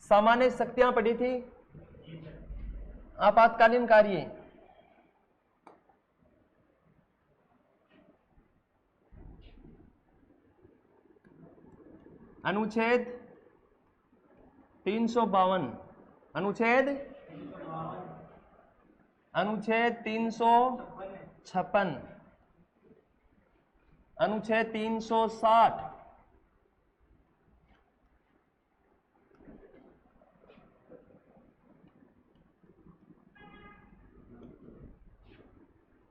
सामान्य शक्तियां पढ़ी थी। आपातकालीन कार्य, अनुच्छेद 352, अनुच्छेद 356, अनुच्छेद 360,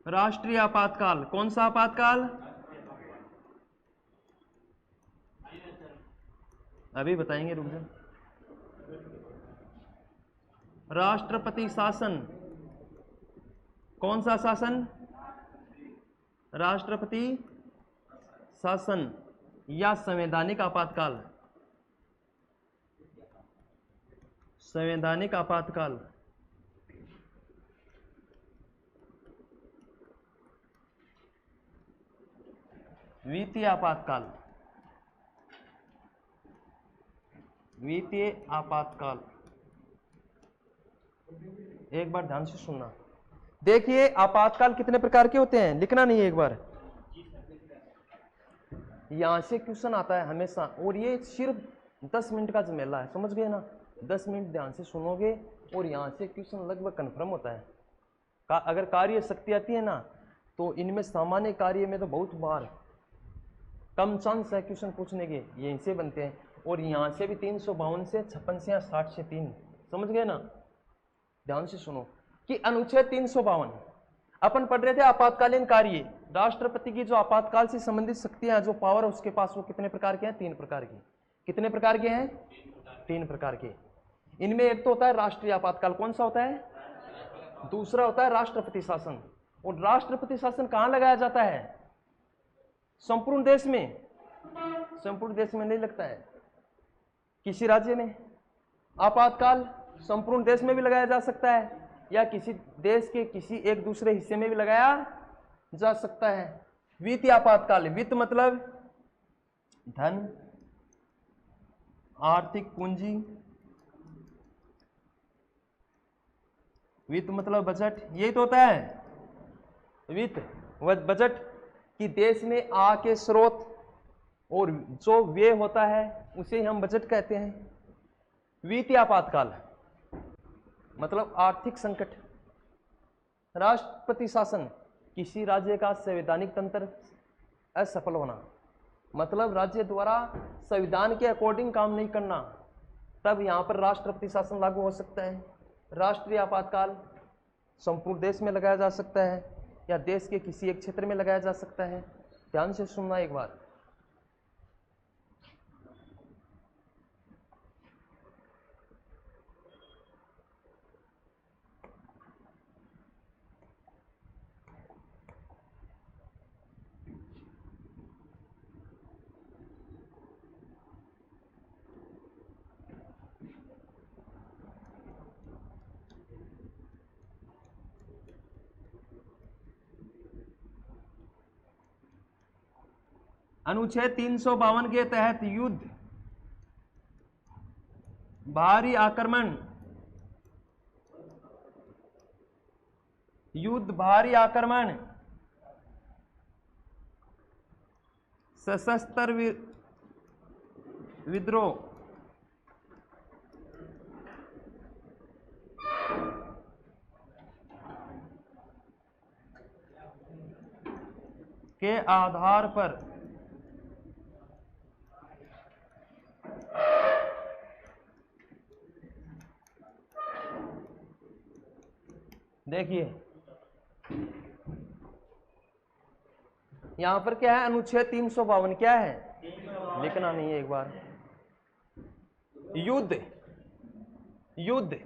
राष्ट्रीय आपातकाल। कौन सा आपातकाल? अभी बताएंगे, रुक जाओ। राष्ट्रपति शासन। कौन सा शासन? राष्ट्रपति शासन या संवैधानिक आपातकाल। संवैधानिक आपातकाल। वित्तीय आपातकाल। वित्तीय आपातकाल। एक बार ध्यान से सुनना। देखिए आपातकाल कितने प्रकार के होते हैं, लिखना नहीं है एक बार। यहां से क्वेश्चन आता है हमेशा, और ये सिर्फ 10 मिनट का झमेला है, समझ गए ना। 10 मिनट ध्यान से सुनोगे और यहां से क्वेश्चन लगभग कंफर्म होता है। अगर कार्य शक्ति आती है ना, तो इनमें सामान्य कार्य में तो बहुत बार कम चांस है क्वेश्चन पूछने के, यहीं से बनते हैं। और यहाँ से भी 352 से 56 से या 60 से 3, समझ गए ना। ध्यान से सुनो कि अनुच्छेद 352 अपन पढ़ रहे थे आपातकालीन कार्य। राष्ट्रपति की जो आपातकाल से संबंधित शक्तियां, जो पावर उसके पास, वो कितने प्रकार के हैं? 3 प्रकार के। कितने प्रकार के हैं? 3 प्रकार के। इनमें एक तो होता है राष्ट्रीय आपातकाल। कौन सा होता है? दूसरा होता है राष्ट्रपति शासन। और राष्ट्रपति शासन कहां लगाया जाता है? संपूर्ण देश में। संपूर्ण देश में नहीं लगता है, किसी राज्य में। आपातकाल संपूर्ण देश में भी लगाया जा सकता है, या किसी देश के किसी एक दूसरे हिस्से में भी लगाया जा सकता है। वित्तीय आपातकाल। वित्त मतलब धन, आर्थिक पूंजी। वित्त मतलब बजट, यही तो होता है वित्त। बजट कि देश में आय के स्रोत और जो व्यय होता है उसे हम बजट कहते हैं। वित्तीय आपातकाल मतलब आर्थिक संकट। राष्ट्रपति शासन, किसी राज्य का संवैधानिक तंत्र असफल होना, मतलब राज्य द्वारा संविधान के अकॉर्डिंग काम नहीं करना, तब यहां पर राष्ट्रपति शासन लागू हो सकता है। राष्ट्रीय आपातकाल संपूर्ण देश में लगाया जा सकता है, या देश के किसी एक क्षेत्र में लगाया जा सकता है। ध्यान से सुनना एक बार। अनुच्छेद 352 के तहत युद्ध, बाहरी आक्रमण, युद्ध, बाहरी आक्रमण, सशस्त्र विद्रोह, के आधार पर देखिए यहां पर क्या है, अनुच्छेद 352 क्या है, लिखना नहीं है एक बार। युद्ध, युद्ध,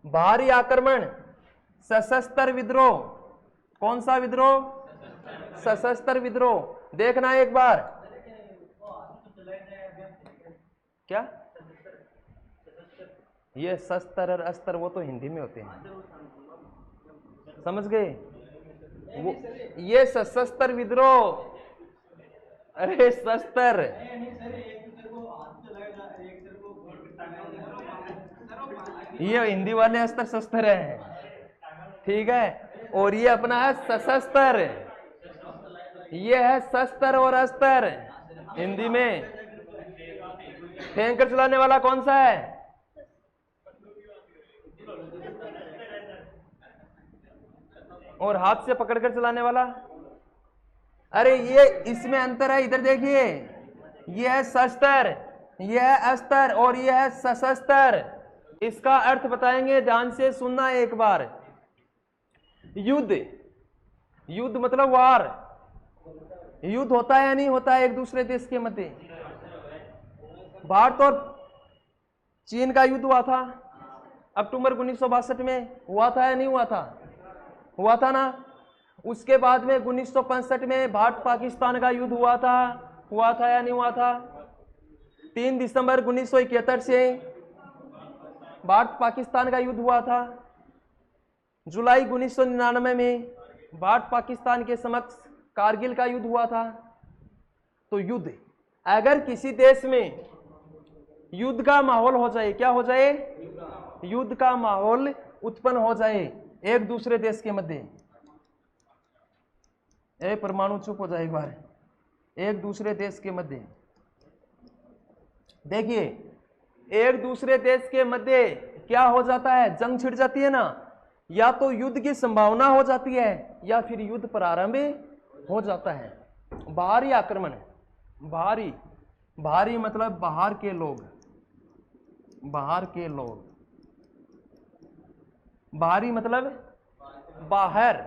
बाहरी आक्रमण, सशस्त्र विद्रोह। कौन सा विद्रोह? सशस्त्र विद्रोह। देखना एक बार। क्या ये शस्त्र और अस्त्र वो तो हिंदी में होते हैं, समझ गए। वो ये सशस्त्र विद्रोह, अरे शस्त्र, ये हिंदी वाले अस्त्र शस्त्र है, ठीक है, और ये अपना है सशस्त्र। ये है शस्त्र और अस्त्र हिंदी में। फेंक कर चलाने वाला कौन सा है? और हाथ से पकड़कर चलाने वाला? अरे ये इसमें अंतर है, इधर देखिए, ये है शस्त्र, ये है अस्त्र और ये है सशस्त्र। इसका अर्थ बताएंगे, ध्यान से सुनना एक बार। युद्ध, युद्ध मतलब वार। युद्ध होता है या नहीं होता है एक दूसरे देश के मध्य? भारत और चीन का युद्ध हुआ था अक्टूबर 1962 में, हुआ था या नहीं हुआ था? हुआ था ना। उसके बाद में 1965 में भारत पाकिस्तान का युद्ध हुआ था या नहीं हुआ था? 3 दिसंबर 1971 से भारत पाकिस्तान का युद्ध हुआ था। जुलाई 1999 में भारत पाकिस्तान के समक्ष कारगिल का युद्ध हुआ था। तो युद्ध, अगर किसी देश में युद्ध का माहौल हो जाए, क्या हो जाए? युद्ध का माहौल उत्पन्न हो जाए एक दूसरे देश के मध्य, परमाणु चुप हो जाए एक बार, एक दूसरे देश के मध्य। देखिए, एक दूसरे देश के मध्य क्या हो जाता है? जंग छिड़ जाती है ना, या तो युद्ध की संभावना हो जाती है या फिर युद्ध प्रारंभ हो जाता है। बाहरी आक्रमण, बाहरी, बाहरी मतलब बाहर के लोग, बाहर के लोग, बाहरी मतलब बाहर।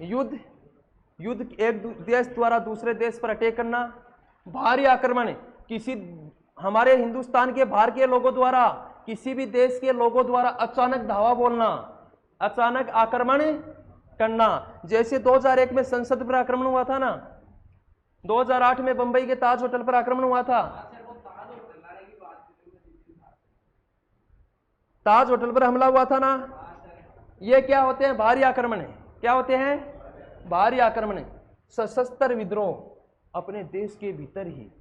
युद्ध, युद्ध एक देश द्वारा दूसरे देश पर अटैक करना। बाहरी आक्रमण, किसी हमारे हिंदुस्तान के बाहर के लोगों द्वारा किसी भी देश के लोगों द्वारा अचानक धावा बोलना, अचानक आक्रमण करना। जैसे 2001 में संसद पर आक्रमण हुआ था ना, 2008 में बंबई के ताज होटल पर आक्रमण हुआ था। ताज होटल पर हमला हुआ था ना। ये क्या होते हैं? बाहरी आक्रमण। क्या होते हैं? बाहरी आक्रमण। सशस्त्र विद्रोह अपने देश के भीतर ही,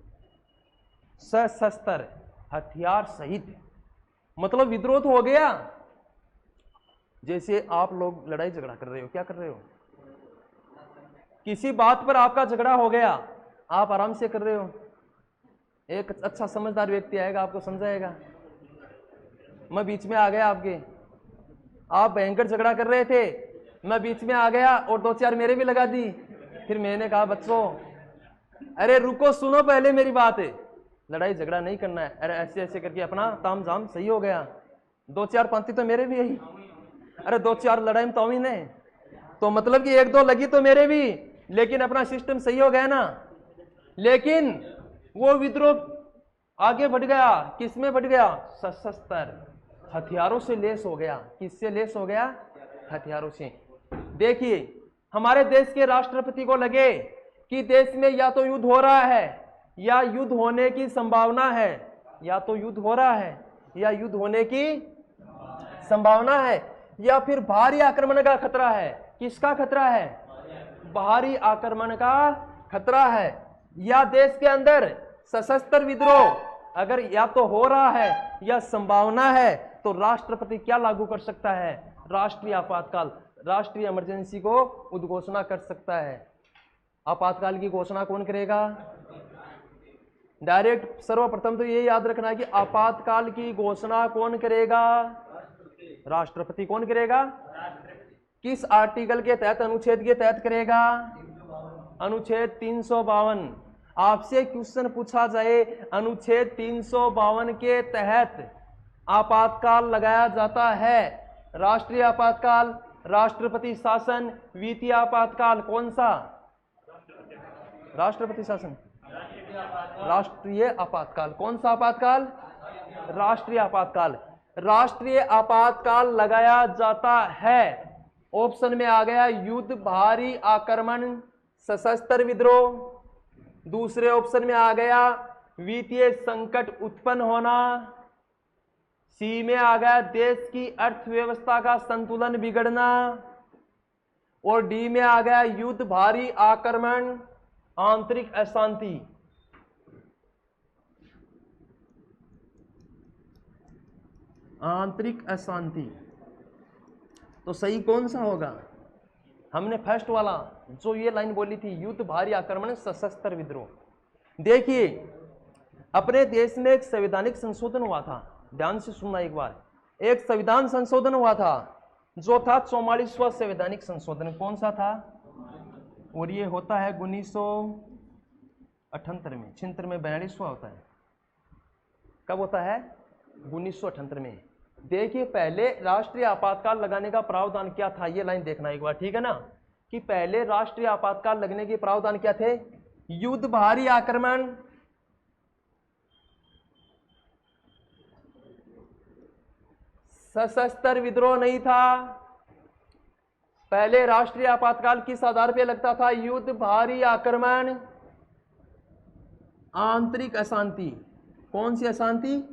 सशस्त्र हथियार सहित, मतलब विद्रोह तो हो गया। जैसे आप लोग लड़ाई झगड़ा कर रहे हो, क्या कर रहे हो? किसी बात पर आपका झगड़ा हो गया, आप आराम से कर रहे हो, एक अच्छा समझदार व्यक्ति आएगा आपको समझाएगा। मैं बीच में आ गया आपके, आप भयंकर झगड़ा कर रहे थे, मैं बीच में आ गया और 2-4 मेरे भी लगा दी। फिर मैंने कहा बच्चों अरे रुको, सुनो पहले मेरी बात है, लड़ाई झगड़ा नहीं करना है। अरे ऐसे ऐसे करके अपना ताम झाम सही हो गया। 2-4 पंक्ति तो मेरे भी यही, अरे 2-4 लड़ाई में तो ही नहीं, तो मतलब कि 1-2 लगी तो मेरे भी, लेकिन अपना सिस्टम सही हो गया ना। लेकिन वो विद्रोह आगे बढ़ गया, किसमें बढ़ गया? सशस्त्र हथियारों से लेस हो गया। किससे लेस हो गया? हथियारों से। देखिए, हमारे देश के राष्ट्रपति को लगे कि देश में या तो युद्ध हो रहा है या युद्ध होने की संभावना है, या तो युद्ध हो रहा है या युद्ध होने की संभावना है, या फिर बाहरी आक्रमण का खतरा है। किसका खतरा है? बाहरी आक्रमण का खतरा है, या देश के अंदर सशस्त्र विद्रोह अगर या तो हो रहा है या संभावना है, तो राष्ट्रपति क्या लागू कर सकता है? राष्ट्रीय आपातकाल, राष्ट्रीय इमरजेंसी को उद्घोषणा कर सकता है। आपातकाल की घोषणा कौन करेगा? डायरेक्ट सर्वप्रथम तो ये याद रखना है कि आपातकाल की घोषणा कौन करेगा? राष्ट्रपति। कौन करेगा? किस आर्टिकल के तहत, अनुच्छेद के तहत करेगा? अनुच्छेद 352। आपसे क्वेश्चन पूछा जाए, अनुच्छेद 352 के तहत आपातकाल लगाया जाता है। राष्ट्रीय आपातकाल, राष्ट्रपति शासन, वित्तीय आपातकाल, कौन सा? राष्ट्रपति शासन। राष्ट्रीय आपातकाल, कौन सा आपातकाल? राष्ट्रीय आपातकाल। राष्ट्रीय आपातकाल लगाया जाता है। ऑप्शन में आ गया युद्ध, बाहरी आक्रमण, सशस्त्र विद्रोह। दूसरे ऑप्शन में आ गया वित्तीय संकट उत्पन्न होना। सी में आ गया देश की अर्थव्यवस्था का संतुलन बिगड़ना। और डी में आ गया युद्ध, भारी आक्रमण, आंतरिक अशांति। आंतरिक अशांति। तो सही कौन सा होगा? हमने फर्स्ट वाला जो ये लाइन बोली थी, युद्ध, भारी आक्रमण, सशस्त्र विद्रोह। देखिए अपने देश में एक संवैधानिक संशोधन हुआ था, ध्यान से सुनना एक बार। एक संविधान संशोधन हुआ था जो था 44वां संवैधानिक संशोधन। कौन सा था? और ये होता है 1978 में, 76 में 42वां होता है। कब होता है? 1978 में। देखिए पहले राष्ट्रीय आपातकाल लगाने का प्रावधान क्या था, ये लाइन देखना एक बार, ठीक है ना। कि पहले राष्ट्रीय आपातकाल लगने के प्रावधान क्या थे? युद्ध, भारी आक्रमण, सशस्त्र विद्रोह नहीं था। पहले राष्ट्रीय आपातकाल किस आधार पर लगता था? युद्ध, भारी आक्रमण, आंतरिक अशांति। कौन सी अशांति?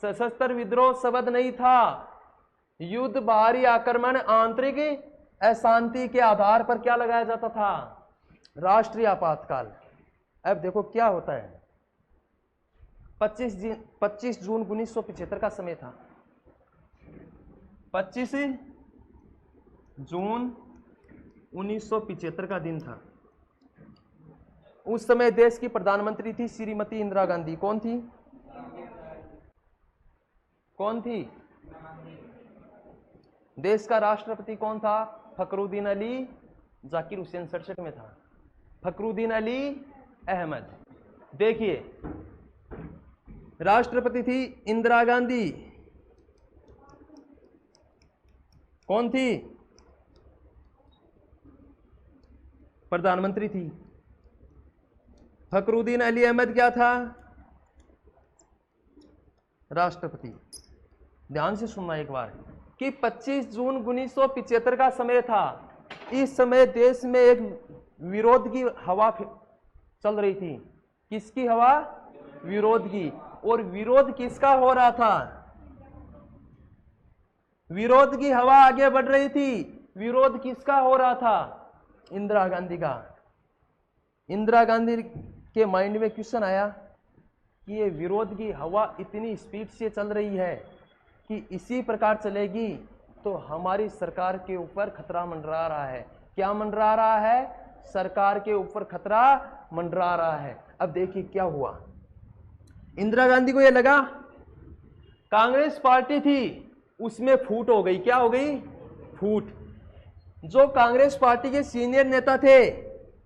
सशस्त्र विद्रोह शब्द नहीं था। युद्ध, भारी आक्रमण, आंतरिक अशांति के आधार पर क्या लगाया जाता था? राष्ट्रीय आपातकाल। अब देखो क्या होता है। 25 जून 1975 का समय था। 25 जून 1975 का दिन था। उस समय देश की प्रधानमंत्री थी श्रीमती इंदिरा गांधी। कौन थी? कौन थी? देश का राष्ट्रपति कौन था? फखरुद्दीन अली जाकिर हुसैन 67 में था। फखरुद्दीन अली अहमद। देखिए राष्ट्रपति थी इंदिरा गांधी। कौन थी? प्रधानमंत्री थी। फखरुद्दीन अली अहमद क्या था? राष्ट्रपति। ध्यान से सुनना एक बार कि 25 जून 1975 का समय था। इस समय देश में एक विरोध की हवा चल रही थी। किसकी हवा? विरोध की। और विरोध किसका हो रहा था? विरोध की हवा आगे बढ़ रही थी। विरोध किसका हो रहा था? इंदिरा गांधी का। इंदिरा गांधी के माइंड में क्वेश्चन आया कि ये विरोध की हवा इतनी स्पीड से चल रही है कि इसी प्रकार चलेगी तो हमारी सरकार के ऊपर खतरा मंडरा रहा है। क्या मंडरा रहा है? सरकार के ऊपर खतरा मंडरा रहा है। अब देखिए क्या हुआ। इंदिरा गांधी को यह लगा, कांग्रेस पार्टी थी उसमें फूट हो गई। क्या हो गई? फूट। जो कांग्रेस पार्टी के सीनियर नेता थे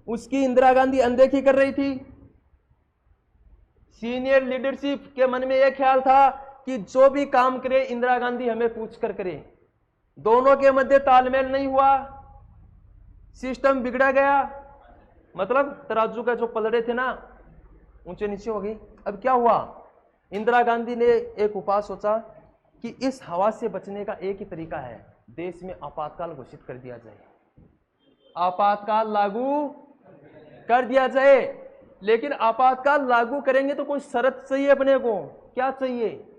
उसकी इंदिरा गांधी अनदेखी कर रही थी। सीनियर लीडरशिप के मन में यह ख्याल था कि जो भी काम करे इंदिरा गांधी हमें पूछ कर करे। दोनों के मध्य तालमेल नहीं हुआ, सिस्टम बिगड़ा गया। मतलब तराजू का जो पलड़े थे ना ऊंचे नीचे हो गई। अब क्या हुआ? इंदिरा गांधी ने एक उपाय सोचा कि इस हवा से बचने का एक ही तरीका है, देश में आपातकाल घोषित कर दिया जाए, आपातकाल लागू कर दिया जाए। लेकिन आपातकाल लागू करेंगे तो कोई शर्त चाहिए अपने को। क्या चाहिए?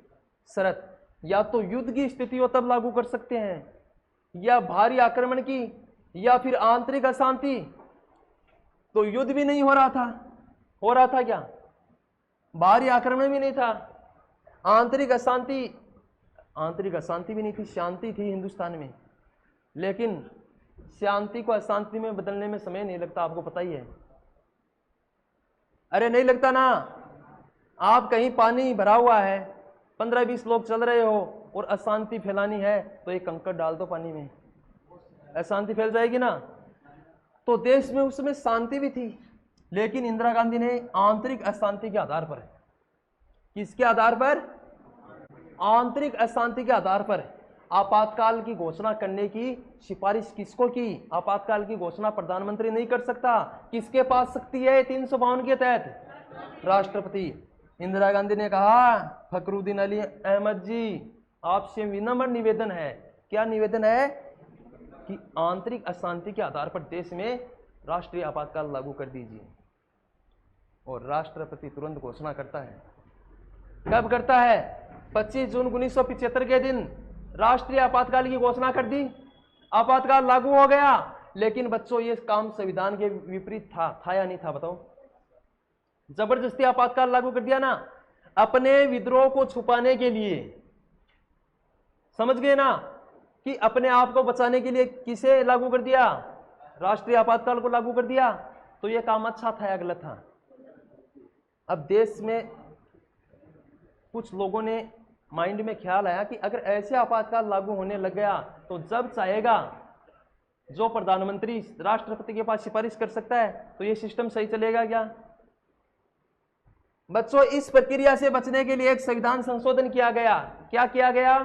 शर्त। या तो युद्ध की स्थिति हो तब लागू कर सकते हैं, या भारी आक्रमण की, या फिर आंतरिक अशांति। तो युद्ध भी नहीं हो रहा था। हो रहा था क्या? भारी आक्रमण भी नहीं था, आंतरिक अशांति भी नहीं थी। शांति थी हिंदुस्तान में। लेकिन शांति को अशांति में बदलने में समय नहीं लगता, आपको पता ही है। अरे नहीं लगता ना। आप कहीं पानी भरा हुआ है, 15-20 लोग चल रहे हो और अशांति फैलानी है तो एक कंकड़ डाल दो पानी में, अशांति फैल जाएगी ना। तो देश में उस समय शांति भी थी, लेकिन इंदिरा गांधी ने आंतरिक अशांति के आधार पर, किसके आधार पर? आंतरिक अशांति के आधार पर आपातकाल की घोषणा करने की सिफारिश किसको की? आपातकाल की घोषणा प्रधानमंत्री नहीं कर सकता। किसके पास शक्ति है 352 के तहत? राष्ट्रपति। इंदिरा गांधी ने कहा, फखरुद्दीन अली अहमद जी आपसे विनम्र निवेदन है। क्या निवेदन है? कि आंतरिक अशांति के आधार पर देश में राष्ट्रीय आपातकाल लागू कर दीजिए। और राष्ट्रपति तुरंत घोषणा करता है। कब करता है? 25 जून 1975 के दिन राष्ट्रीय आपातकाल की घोषणा कर दी, आपातकाल लागू हो गया। लेकिन बच्चों ये काम संविधान के विपरीत था या नहीं था? बताओ। जबरदस्ती आपातकाल लागू कर दिया ना, अपने विद्रोह को छुपाने के लिए, समझ गए ना कि अपने आप को बचाने के लिए किसे लागू कर दिया, राष्ट्रीय आपातकाल को लागू कर दिया। तो ये काम अच्छा था या गलत था? अब देश में कुछ लोगों ने माइंड में ख्याल आया कि अगर ऐसे आपातकाल लागू होने लग गया तो जब चाहेगा जो प्रधानमंत्री राष्ट्रपति के पास सिफारिश कर सकता है, तो ये सिस्टम सही चलेगा क्या? बच्चों, इस प्रक्रिया से बचने के लिए एक संविधान संशोधन किया गया। क्या किया गया?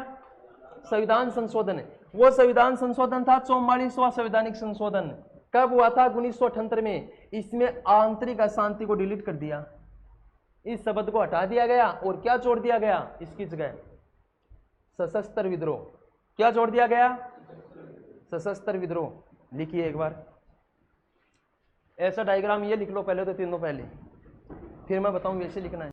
संविधान संशोधन। वो संविधान संशोधन था 44वां संवैधानिक संशोधन। कब हुआ था? 1978 में। इसमें आंतरिक अशांति को डिलीट कर दिया, इस शब्द को हटा दिया गया और क्या जोड़ दिया गया इसकी जगह? सशस्त्र विद्रोह। क्या जोड़ दिया गया? सशस्त्र विद्रोह। लिखिए एक बार ऐसा डायग्राम ये लिख लो पहले, तो तीनों पहले, फिर मैं बताऊं वैसे लिखना है।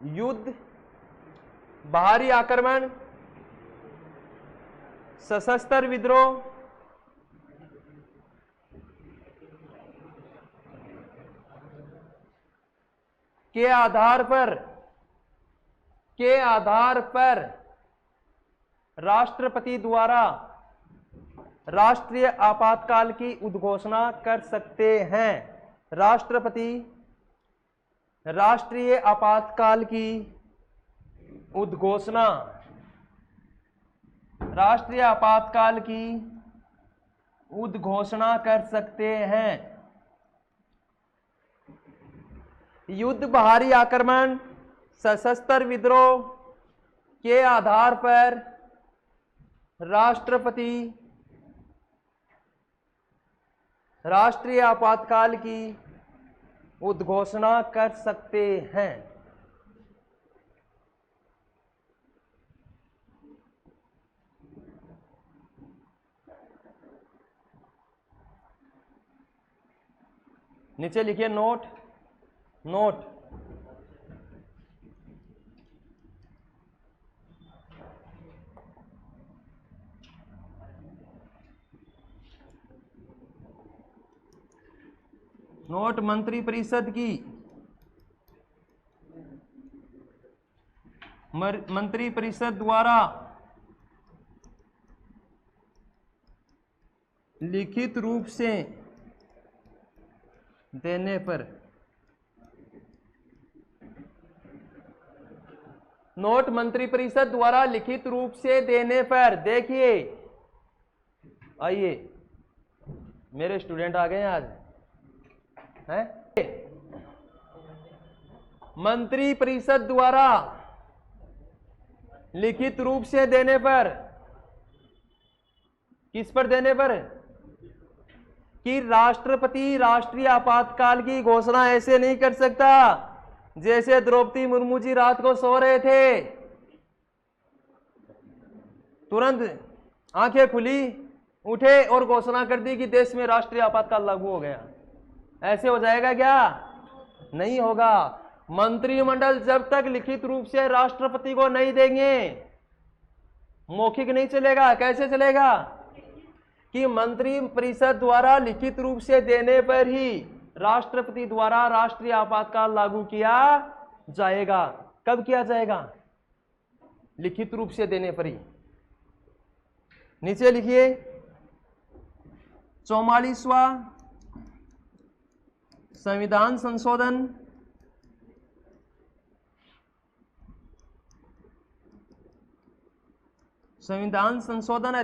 युद्ध, बाहरी आक्रमण, सशस्त्र विद्रोह, के आधार पर राष्ट्रपति द्वारा राष्ट्रीय आपातकाल की उद्घोषणा कर सकते हैं। राष्ट्रपति राष्ट्रीय आपातकाल की उद्घोषणा, राष्ट्रीय आपातकाल की उद्घोषणा कर सकते हैं। युद्ध, बाहरी आक्रमण, सशस्त्र विद्रोह के आधार पर राष्ट्रपति राष्ट्रीय आपातकाल की उद्घोषणा कर सकते हैं। नीचे लिखिए नोट। नोट नोट मंत्रिपरिषद की मंत्रिपरिषद द्वारा लिखित रूप से देने पर, नोट मंत्रिपरिषद द्वारा लिखित रूप से देने पर। देखिए, आइए मेरे स्टूडेंट आ गए आज हैं। मंत्रिपरिषद द्वारा लिखित रूप से देने पर, किस पर देने पर? कि राष्ट्रपति राष्ट्रीय आपातकाल की घोषणा ऐसे नहीं कर सकता जैसे द्रौपदी मुर्मू जी रात को सो रहे थे, तुरंत आंखें खुली, उठे और घोषणा कर दी कि देश में राष्ट्रीय आपातकाल लागू हो गया। ऐसे हो जाएगा क्या? नहीं होगा। मंत्रिमंडल जब तक लिखित रूप से राष्ट्रपति को नहीं देंगे, मौखिक नहीं चलेगा। कैसे चलेगा? कि मंत्रिपरिषद द्वारा लिखित रूप से देने पर ही राष्ट्रपति द्वारा राष्ट्रीय आपातकाल लागू किया जाएगा। कब किया जाएगा? लिखित रूप से देने पर ही। नीचे लिखिए 44वां संविधान संशोधन, संविधान संशोधन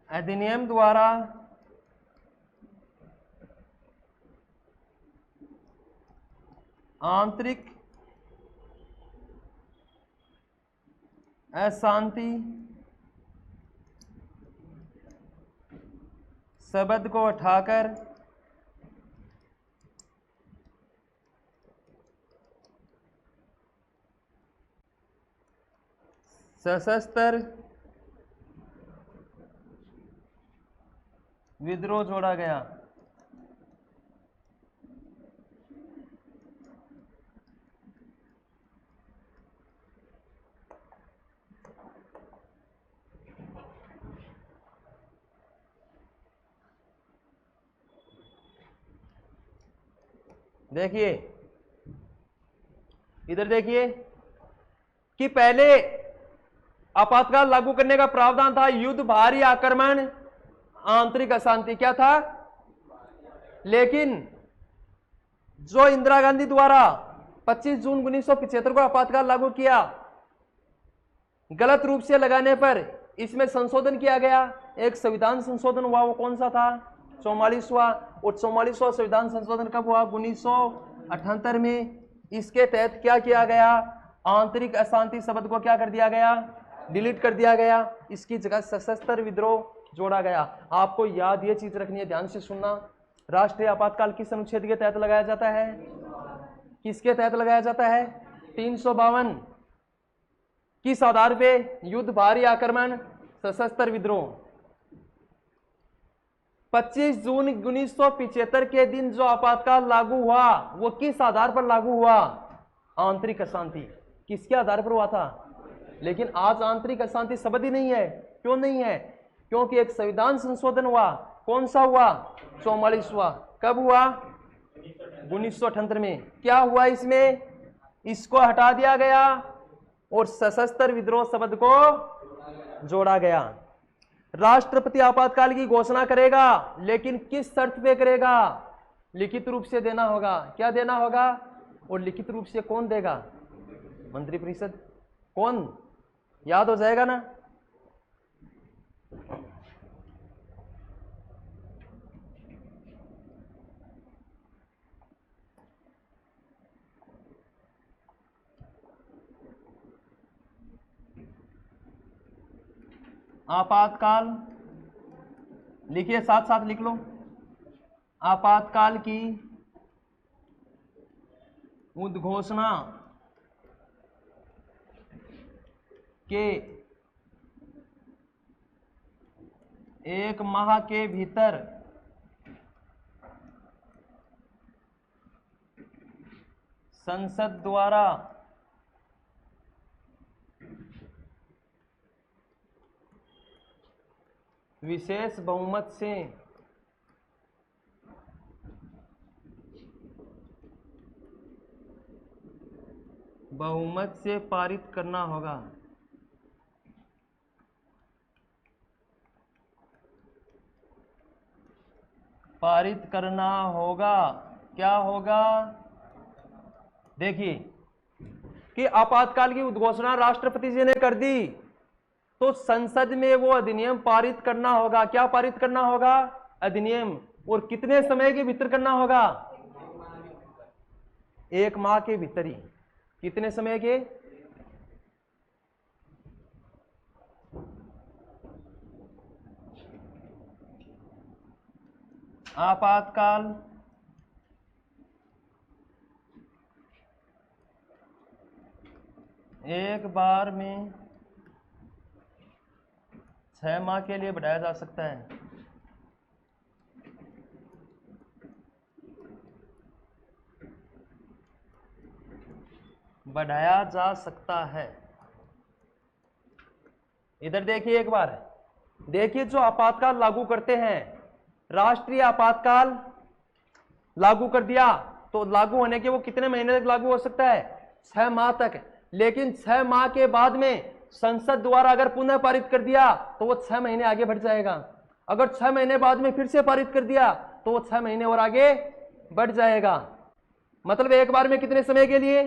अधिनियम द्वारा आंतरिक अशांति शब्द को हटाकर सशस्त्र विद्रोह जोड़ा गया। देखिए इधर देखिए कि पहले आपातकाल लागू करने का प्रावधान था युद्ध, बाहरी आक्रमण, आंतरिक अशांति। क्या था? लेकिन जो इंदिरा गांधी द्वारा 25 जून 1975 को आपातकाल लागू किया, गलत रूप से लगाने पर इसमें संशोधन किया गया। एक संविधान संशोधन हुआ, वो कौन सा था? 44वां। और 44वां संविधान संशोधन कब हुआ? 1978 में। इसके तहत क्या किया गया? आंतरिक अशांति शब्द को क्या कर दिया गया? डिलीट कर दिया गया। इसकी जगह सशस्त्र विद्रोह जोड़ा गया। आपको याद ये चीज रखनी है, ध्यान से सुनना। राष्ट्रीय आपातकाल किस अनुच्छेद के तहत लगाया जाता है? किसके तहत लगाया जाता है? 352। किस आधार पे? युद्ध, बाहरी आक्रमण, सशस्त्र विद्रोह। 25 जून 1975 के दिन जो आपातकाल लागू हुआ, वो किस आधार पर लागू हुआ? आंतरिक अशांति। किसके आधार पर हुआ था? लेकिन आज आंतरिक अशांति शब्द ही नहीं है। क्यों नहीं है? क्योंकि एक संविधान संशोधन हुआ। कौन सा हुआ? 44वां। कब हुआ? 1978 में। क्या हुआ इसमें? इसको हटा दिया गया और सशस्त्र विद्रोह शब्द को जोड़ा गया। राष्ट्रपति आपातकाल की घोषणा करेगा, लेकिन किस शर्त पे करेगा? लिखित रूप से देना होगा। क्या देना होगा? और लिखित रूप से कौन देगा? मंत्रिपरिषद। कौन? याद हो जाएगा ना? आपातकाल लिखिए, साथ साथ लिख लो। आपातकाल की उद्घोषणा के 1 माह के भीतर संसद द्वारा विशेष बहुमत से पारित करना होगा। पारित करना होगा। क्या होगा? देखिए कि आपातकाल की उद्घोषणा राष्ट्रपति जी ने कर दी, तो संसद में वो अधिनियम पारित करना होगा। क्या पारित करना होगा? अधिनियम। और कितने समय के भीतर करना होगा? 1 माह के भीतर ही। कितने समय के? आपातकाल एक बार में 6 माह के लिए बढ़ाया जा सकता है। बढ़ाया जा सकता है। इधर देखिए एक बार, देखिए जो आपातकाल लागू करते हैं, राष्ट्रीय आपातकाल लागू कर दिया, तो लागू होने के वो कितने महीने तक लागू हो सकता है? 6 माह तक। लेकिन 6 माह के बाद में संसद द्वारा अगर पुनः पारित कर दिया तो वो 6 महीने आगे बढ़ जाएगा। अगर 6 महीने बाद में फिर से पारित कर दिया तो वो 6 महीने और आगे बढ़ जाएगा। मतलब एक बार में कितने समय के लिए?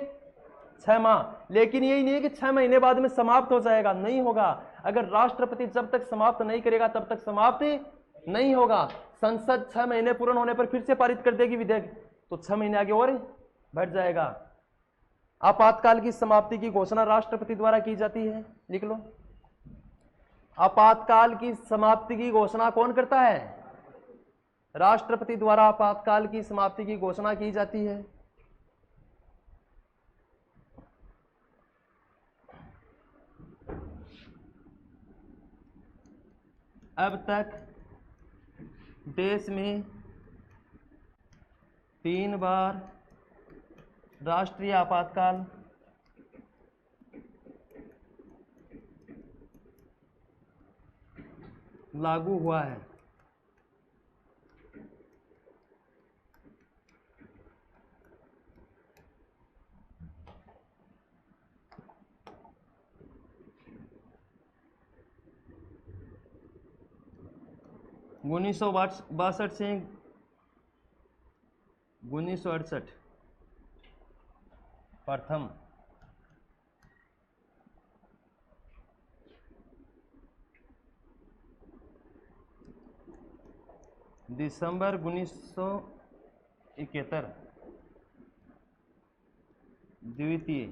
6 माह। लेकिन यही नहीं है कि 6 महीने बाद में समाप्त हो जाएगा, नहीं होगा। अगर राष्ट्रपति जब तक समाप्त नहीं करेगा तब तक समाप्त नहीं होगा। संसद 6 महीने पूर्ण होने पर फिर से पारित कर देगी विधेयक, तो 6 महीने आगे और बढ़ जाएगा। आपातकाल की समाप्ति की घोषणा राष्ट्रपति द्वारा की जाती है। लिख लो, आपातकाल की समाप्ति की घोषणा कौन करता है? राष्ट्रपति द्वारा आपातकाल की समाप्ति की घोषणा की जाती है। अब तक देश में 3 बार राष्ट्रीय आपातकाल लागू हुआ है। 1962 से 1968 प्रथम दिसंबर 1971 द्वितीय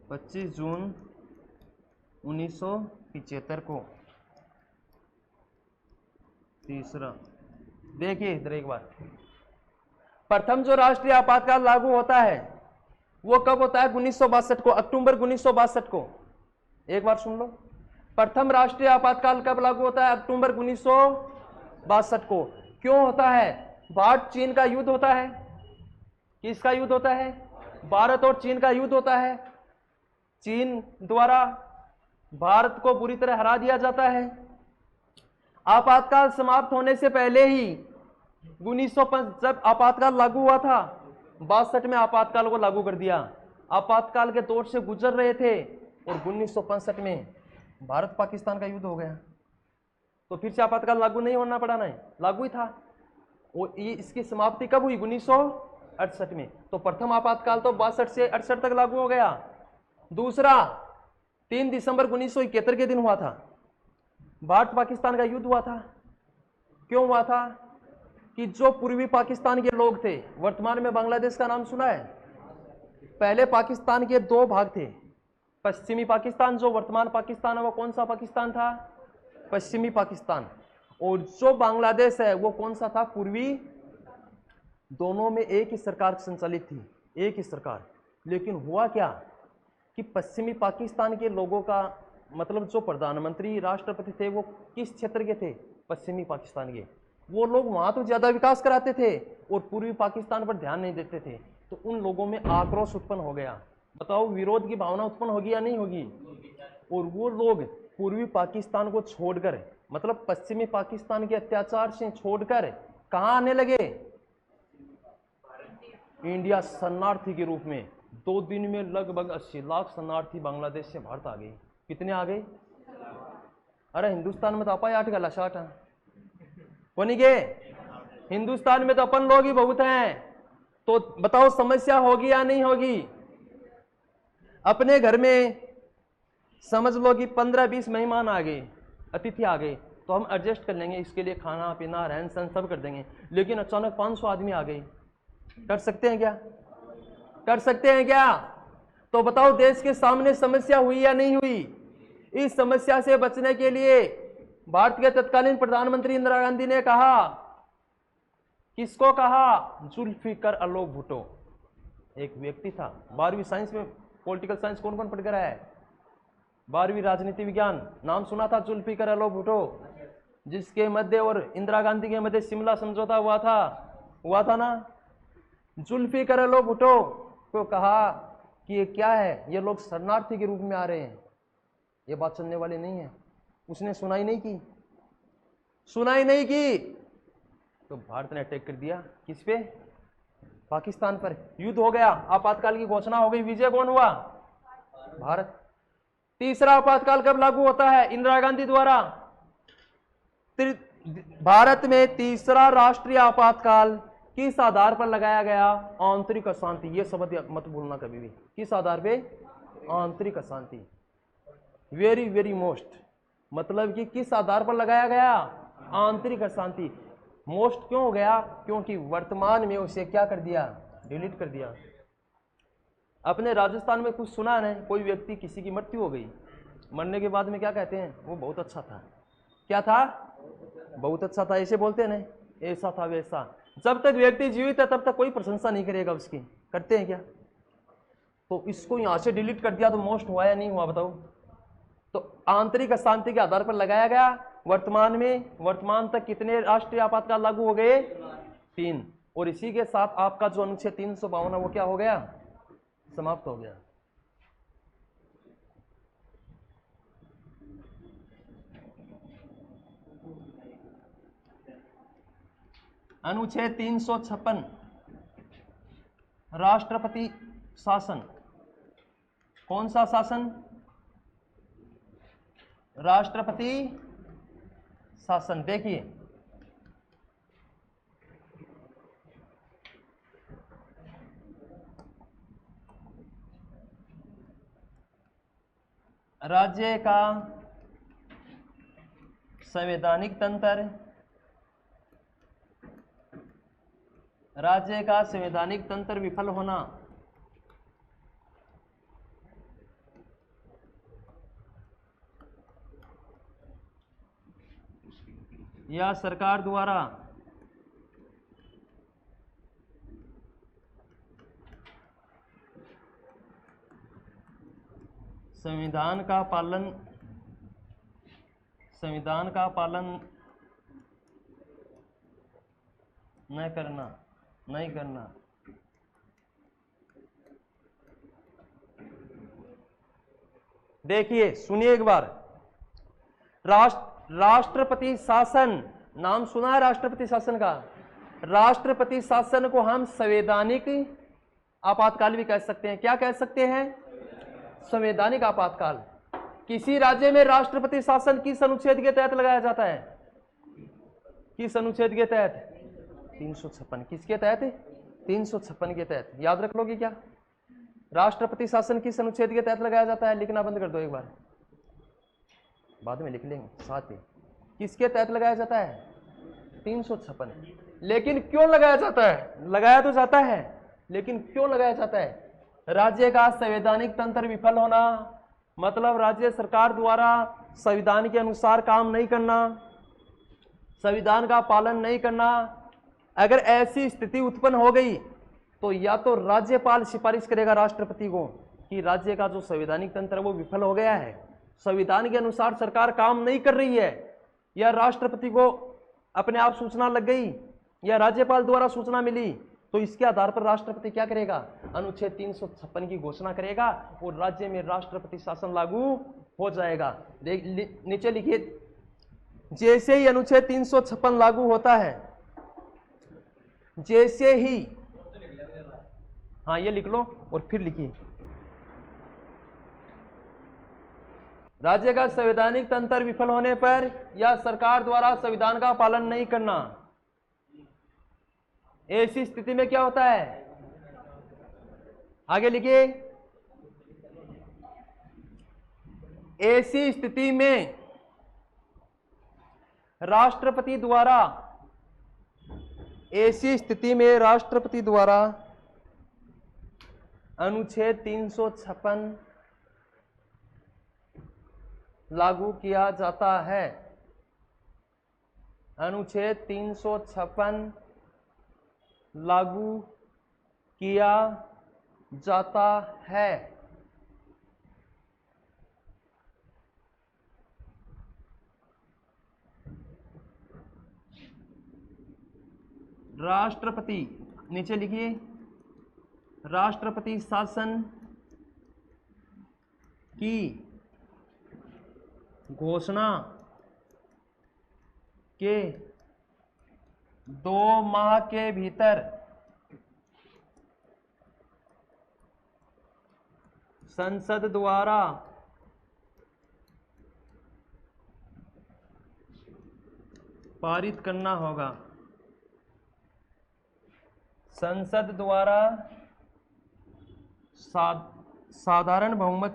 25 जून 1975 को तीसरा। देखिए इधर एक बार, प्रथम जो राष्ट्रीय आपातकाल लागू होता है वो कब होता है? 1962 को, अक्टूबर 1962 को। एक बार सुन लो, प्रथम राष्ट्रीय आपातकाल कब लागू होता है? अक्टूबर 1962 को। क्यों होता है? भारत चीन का युद्ध होता है। किसका युद्ध होता है? भारत और चीन का युद्ध होता है। चीन द्वारा भारत को बुरी तरह हरा दिया जाता है। आपातकाल समाप्त होने से पहले ही 1905 जब आपातकाल लागू हुआ था, 62 में आपातकाल को लागू कर दिया। आपातकाल के दौर से गुजर रहे थे और 1965 में भारत पाकिस्तान का युद्ध हो गया, तो फिर से आपातकाल लागू नहीं होना पड़ा, नहीं लागू ही था। और ये इसकी समाप्ति कब हुई? 1968 में। तो प्रथम आपातकाल तो 62 से 68 तक लागू हो गया। दूसरा 3 दिसंबर 1971 के दिन हुआ था, भारत पाकिस्तान का युद्ध हुआ था। क्यों हुआ था? कि जो पूर्वी पाकिस्तान के लोग थे, वर्तमान में बांग्लादेश का नाम सुना है? पहले पाकिस्तान के दो भाग थे। पश्चिमी पाकिस्तान, जो वर्तमान पाकिस्तान है वो कौन सा पाकिस्तान था? पश्चिमी पाकिस्तान। और जो बांग्लादेश है वो कौन सा था? पूर्वी। दोनों में एक ही सरकार संचालित थी, एक ही सरकार। लेकिन हुआ क्या कि पश्चिमी पाकिस्तान के लोगों का मतलब जो प्रधानमंत्री राष्ट्रपति थे वो किस क्षेत्र के थे? पश्चिमी पाकिस्तान के। वो लोग वहां तो ज्यादा विकास कराते थे और पूर्वी पाकिस्तान पर ध्यान नहीं देते थे। तो उन लोगों में आक्रोश उत्पन्न हो गया। बताओ, विरोध की भावना उत्पन्न होगी या नहीं होगी? और वो लोग पूर्वी पाकिस्तान को छोड़कर, मतलब पश्चिमी पाकिस्तान के अत्याचार से छोड़कर कहां आने लगे? इंडिया शरणार्थी के रूप में। 2 दिन में लगभग 80 लाख शरणार्थी बांग्लादेश से भारत आ गए। कितने आ गए? अरे हिंदुस्तान में तो अपा 8 गला 60 कोनी गए, हिंदुस्तान में तो अपन लोग ही बहुत हैं। तो बताओ समस्या होगी या नहीं होगी? अपने घर में समझ लो कि 15-20 मेहमान आ गए, अतिथि आ गए, तो हम एडजस्ट कर लेंगे, इसके लिए खाना पीना रहन सहन सब कर देंगे। लेकिन अचानक 500 आदमी आ गए, कर सकते हैं क्या? कर सकते हैं क्या? तो बताओ देश के सामने समस्या हुई या नहीं हुई? इस समस्या से बचने के लिए भारत के तत्कालीन प्रधानमंत्री इंदिरा गांधी ने कहा, किसको कहा? जुल्फिकर अली भुट्टो, एक व्यक्ति था। 12वीं साइंस में, पॉलिटिकल साइंस कौन कौन पढ़ कर आया है? 12वीं राजनीति विज्ञान, नाम सुना था जुल्फिकर अली भुट्टो, जिसके मध्य और इंदिरा गांधी के मध्य शिमला समझौता हुआ था ना। जुल्फिकर अली भुट्टो को कहा कि ये क्या है, ये लोग शरणार्थी के रूप में आ रहे हैं, ये बात चलने वाली नहीं है। उसने सुनाई नहीं की। तो भारत ने अटैक कर दिया, किस पे? पाकिस्तान पर। युद्ध हो गया, आपातकाल की घोषणा हो गई। विजय कौन हुआ? भारत। तीसरा आपातकाल कब लागू होता है? इंदिरा गांधी द्वारा। भारत में तीसरा राष्ट्रीय आपातकाल किस आधार पर लगाया गया? आंतरिक अशांति। ये शब्द मत भूलना कभी भी। किस आधार पे? आंतरिक अशांति। वेरी वेरी मोस्ट, मतलब कि किस आधार पर लगाया गया? आंतरिक अशांति। मोस्ट क्यों हो गया? क्योंकि वर्तमान में उसे क्या कर दिया? डिलीट कर दिया। अपने राजस्थान में कुछ सुना नहीं, कोई व्यक्ति, किसी की मृत्यु हो गई, मरने के बाद में क्या कहते हैं? वो बहुत अच्छा था। क्या था? बहुत अच्छा था, ऐसे बोलते हैं नहीं, ऐसा था वैसा। जब तक व्यक्ति जीवित है तब तक कोई प्रशंसा नहीं करेगा उसकी, करते हैं क्या? तो इसको यहां से डिलीट कर दिया, तो मोस्ट हुआ या नहीं हुआ बताओ? तो आंतरिक अशांति के आधार पर लगाया गया। वर्तमान तक कितने राष्ट्रीय आपातकाल लागू हो गए? 3। और इसी के साथ आपका जो अनुच्छेद 352 है वो क्या हो गया? समाप्त हो गया। अनुच्छेद 356 राष्ट्रपति शासन। कौन सा शासन? राष्ट्रपति शासन। देखिए, राज्य का संवैधानिक तंत्र, राज्य का संवैधानिक तंत्र विफल होना या सरकार द्वारा संविधान का पालन नहीं करना। देखिए, सुनिए एक बार, राष्ट्रपति शासन, नाम सुना है राष्ट्रपति शासन का? राष्ट्रपति शासन को हम संवैधानिक आपातकाल भी कह सकते हैं। क्या कह सकते हैं? संवैधानिक आपातकाल। किसी राज्य में राष्ट्रपति शासन किस अनुच्छेद के तहत लगाया जाता है? किस अनुच्छेद के तहत? 356। किसके तहत? 356 के तहत। याद रख लोगे क्या? राष्ट्रपति शासन किस अनुच्छेद के तहत लगाया जाता है? लिखना बंद कर दो एक बार, बाद में लिख लेंगे साथ ही। किसके तहत लगाया जाता है? 356। लेकिन क्यों लगाया जाता है? लगाया तो जाता है, लेकिन क्यों लगाया जाता है? राज्य का संवैधानिक तंत्र विफल होना, मतलब राज्य सरकार द्वारा संविधान के अनुसार काम नहीं करना, संविधान का पालन नहीं करना। अगर ऐसी स्थिति उत्पन्न हो गई तो या तो राज्यपाल सिफारिश करेगा राष्ट्रपति को कि राज्य का जो संवैधानिक तंत्र है वो विफल हो गया है, संविधान के अनुसार सरकार काम नहीं कर रही है, या राष्ट्रपति को अपने आप सूचना लग गई या राज्यपाल द्वारा सूचना मिली, तो इसके आधार पर राष्ट्रपति क्या करेगा? अनुच्छेद 356 की घोषणा करेगा और राज्य में राष्ट्रपति शासन लागू हो जाएगा। नीचे लिखिए, जैसे ही अनुच्छेद 356 लागू होता है, जैसे ही, हाँ ये लिख लो और फिर लिखिए, राज्य का संवैधानिक तंत्र विफल होने पर या सरकार द्वारा संविधान का पालन नहीं करना, ऐसी स्थिति में क्या होता है? आगे लिखिए, ऐसी स्थिति में राष्ट्रपति द्वारा अनुच्छेद 356 लागू किया जाता है। अनुच्छेद 356 लागू किया जाता है। राष्ट्रपति, नीचे लिखिए, राष्ट्रपति शासन की घोषणा के 2 माह के भीतर संसद द्वारा पारित करना होगा। संसद द्वारा साधारण बहुमत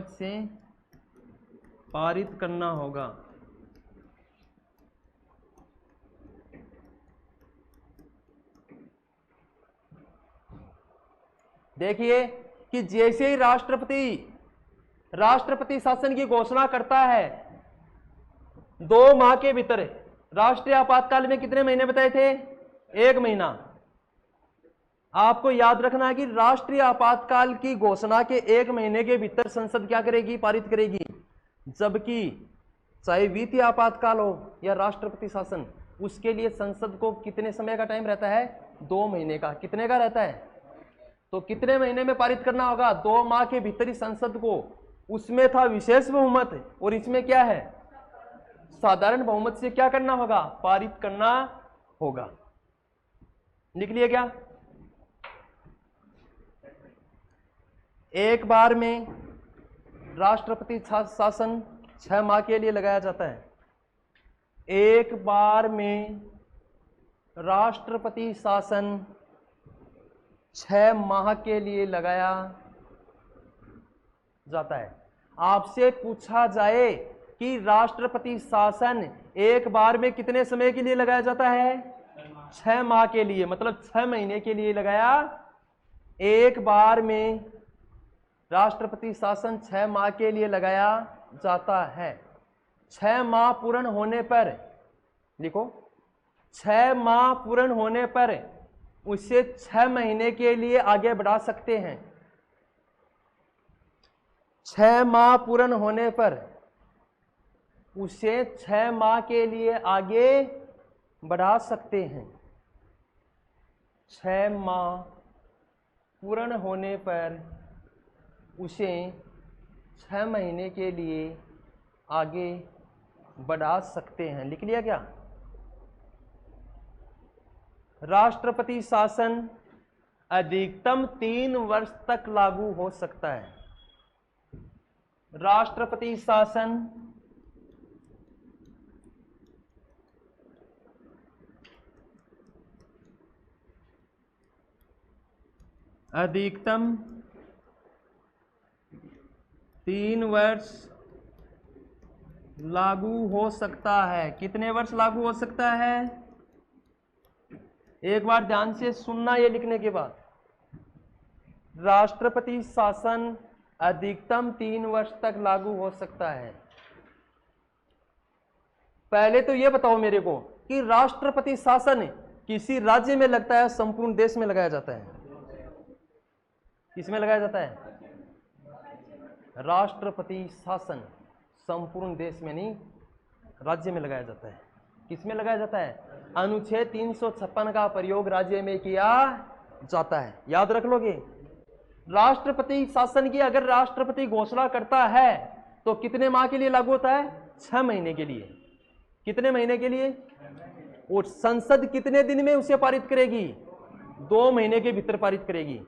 से पारित करना होगा। देखिए कि जैसे ही राष्ट्रपति शासन की घोषणा करता है, 2 माह के भीतर, राष्ट्रीय आपातकाल में कितने महीने बताए थे? 1 महीना। आपको याद रखना है कि राष्ट्रीय आपातकाल की घोषणा के 1 महीने के भीतर संसद क्या करेगी? पारित करेगी। जबकि चाहे वित्तीय आपातकाल हो या राष्ट्रपति शासन, उसके लिए संसद को कितने समय का टाइम रहता है? 2 महीने का। कितने का रहता है? तो कितने महीने में पारित करना होगा? 2 माह के भीतर ही संसद को। उसमें था विशेष बहुमत और इसमें क्या है? साधारण बहुमत से क्या करना होगा, पारित करना होगा। लिख लिया क्या? एक बार में राष्ट्रपति शासन 6 माह के लिए लगाया जाता है। एक बार में राष्ट्रपति शासन 6 माह के लिए लगाया जाता है। आपसे पूछा जाए कि राष्ट्रपति शासन एक बार में कितने समय के लिए लगाया जाता है? 6 माह के लिए, मतलब 6 महीने के लिए लगाया। एक बार में राष्ट्रपति शासन 6 माह के लिए लगाया जाता है। 6 माह पूर्ण होने पर, लिखो, 6 माह पूर्ण होने पर उसे 6 महीने के लिए आगे बढ़ा सकते हैं। 6 माह पूर्ण होने पर उसे 6 माह के लिए आगे बढ़ा सकते हैं। 6 माह पूर्ण होने पर उसे 6 महीने के लिए आगे बढ़ा सकते हैं। लिख लिया क्या? राष्ट्रपति शासन अधिकतम 3 वर्ष तक लागू हो सकता है। राष्ट्रपति शासन अधिकतम 3 वर्ष लागू हो सकता है। कितने वर्ष लागू हो सकता है? एक बार ध्यान से सुनना ये लिखने के बाद, राष्ट्रपति शासन अधिकतम 3 वर्ष तक लागू हो सकता है। पहले तो ये बताओ मेरे को कि राष्ट्रपति शासन किसी राज्य में लगता है, संपूर्ण देश में लगाया जाता है? किसमें लगाया जाता है? राष्ट्रपति शासन संपूर्ण देश में नहीं, राज्य में लगाया जाता है। किसमें लगाया जाता है? अनुच्छेद 356 का प्रयोग राज्य में किया जाता है। याद रख लोगे। राष्ट्रपति शासन की अगर राष्ट्रपति घोषणा करता है तो कितने माह के लिए लागू होता है? 6 महीने के लिए। कितने महीने के लिए? और संसद कितने दिन में उसे पारित करेगी? 2 महीने के भीतर पारित करेगी।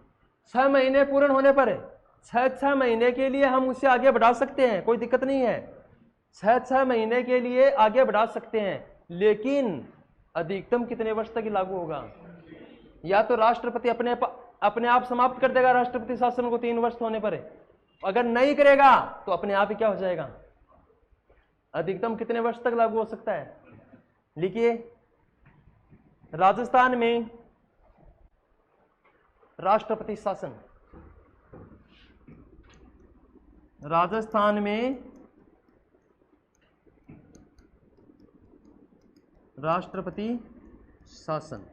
6 महीने पूर्ण होने पर 6 महीने के लिए हम उसे आगे बढ़ा सकते हैं, कोई दिक्कत नहीं है। 6 महीने के लिए आगे बढ़ा सकते हैं, लेकिन अधिकतम कितने वर्ष तक लागू होगा? या तो राष्ट्रपति अपने आप समाप्त कर देगा राष्ट्रपति शासन को 3 वर्ष होने पर, अगर नहीं करेगा तो अपने आप ही क्या हो जाएगा? अधिकतम कितने वर्ष तक लागू हो सकता है? लिखिए, राजस्थान में राष्ट्रपति शासन, राजस्थान में राष्ट्रपति शासन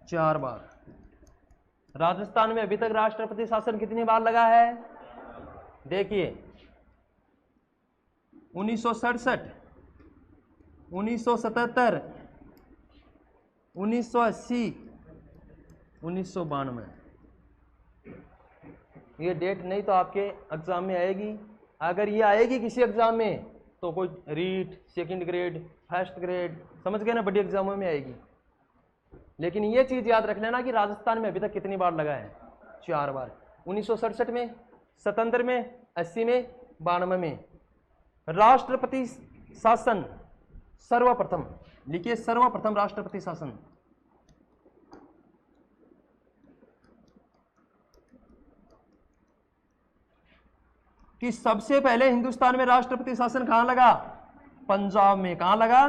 4 बार। राजस्थान में अभी तक राष्ट्रपति शासन कितनी बार लगा है? देखिए, 1967, 1977, 1980, 1992। ये डेट नहीं तो आपके एग्जाम में आएगी। अगर ये आएगी किसी एग्जाम में तो कोई REET, second grade, first grade, समझ गए ना, बड़ी एग्जामों में आएगी। लेकिन ये चीज याद रख लेना कि राजस्थान में अभी तक कितनी बार लगा है? 4 बार। 1967 में, 77 में, 80 में, 92 में। राष्ट्रपति शासन सर्वप्रथम, लिखिए, सर्वप्रथम राष्ट्रपति शासन कि सबसे पहले हिंदुस्तान में राष्ट्रपति शासन कहां लगा? पंजाब में। कहां लगा?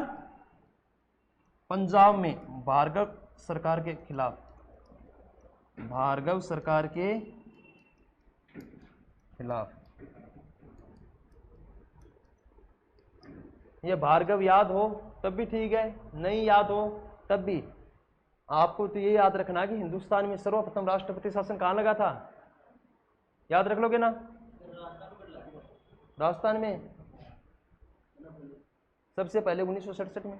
पंजाब में, भार्गव सरकार के खिलाफ। भार्गव सरकार के खिलाफ। ये भार्गव याद हो तब भी ठीक है, नहीं याद हो तब भी। आपको तो ये याद रखना कि हिंदुस्तान में सर्वप्रथम राष्ट्रपति शासन कहां लगा था। याद रख लोगे ना? राजस्थान में सबसे पहले 1967 में।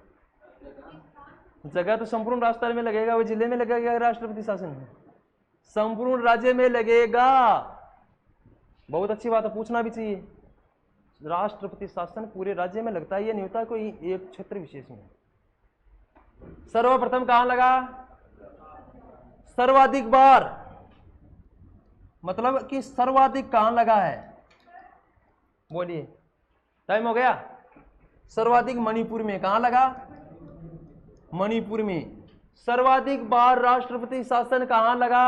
जगह तो संपूर्ण राजस्थान में लगेगा, वो जिले में लगेगा राष्ट्रपति शासन में? संपूर्ण राज्य में लगेगा। बहुत अच्छी बात है, पूछना भी चाहिए। राष्ट्रपति शासन पूरे राज्य में लगता है, ये नहीं होता कोई एक क्षेत्र विशेष में। सर्वप्रथम कहां लगा? सर्वाधिक बार, मतलब कि सर्वाधिक कहां लगा है? बोलिए, टाइम हो गया। सर्वाधिक मणिपुर में। कहां लगा? मणिपुर में। सर्वाधिक बार राष्ट्रपति शासन कहां लगा?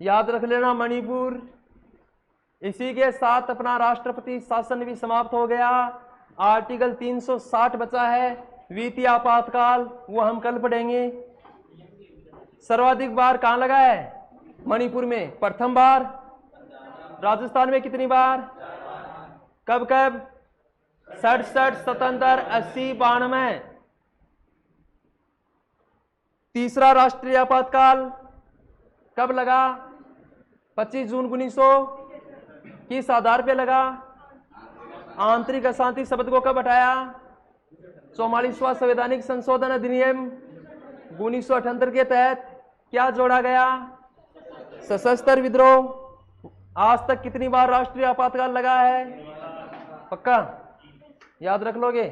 याद रख लेना, मणिपुर। इसी के साथ अपना राष्ट्रपति शासन भी समाप्त हो गया। आर्टिकल 360 बचा है, वित्तीय आपातकाल, वो हम कल पढ़ेंगे। सर्वाधिक बार कहां लगा है? मणिपुर में। प्रथम बार राजस्थान में कितनी बार? कब कब? 67, 77, 80, 92। तीसरा राष्ट्रीय आपातकाल कब लगा? 25 जून 1900। किस आधार पे लगा? आंतरिक अशांति शब्द को कब हटाया? 44वां संवैधानिक संशोधन अधिनियम 1978 के तहत क्या जोड़ा गया? सशस्त्र विद्रोह। आज तक कितनी बार राष्ट्रीय आपातकाल लगा है? पक्का याद रख लोगे?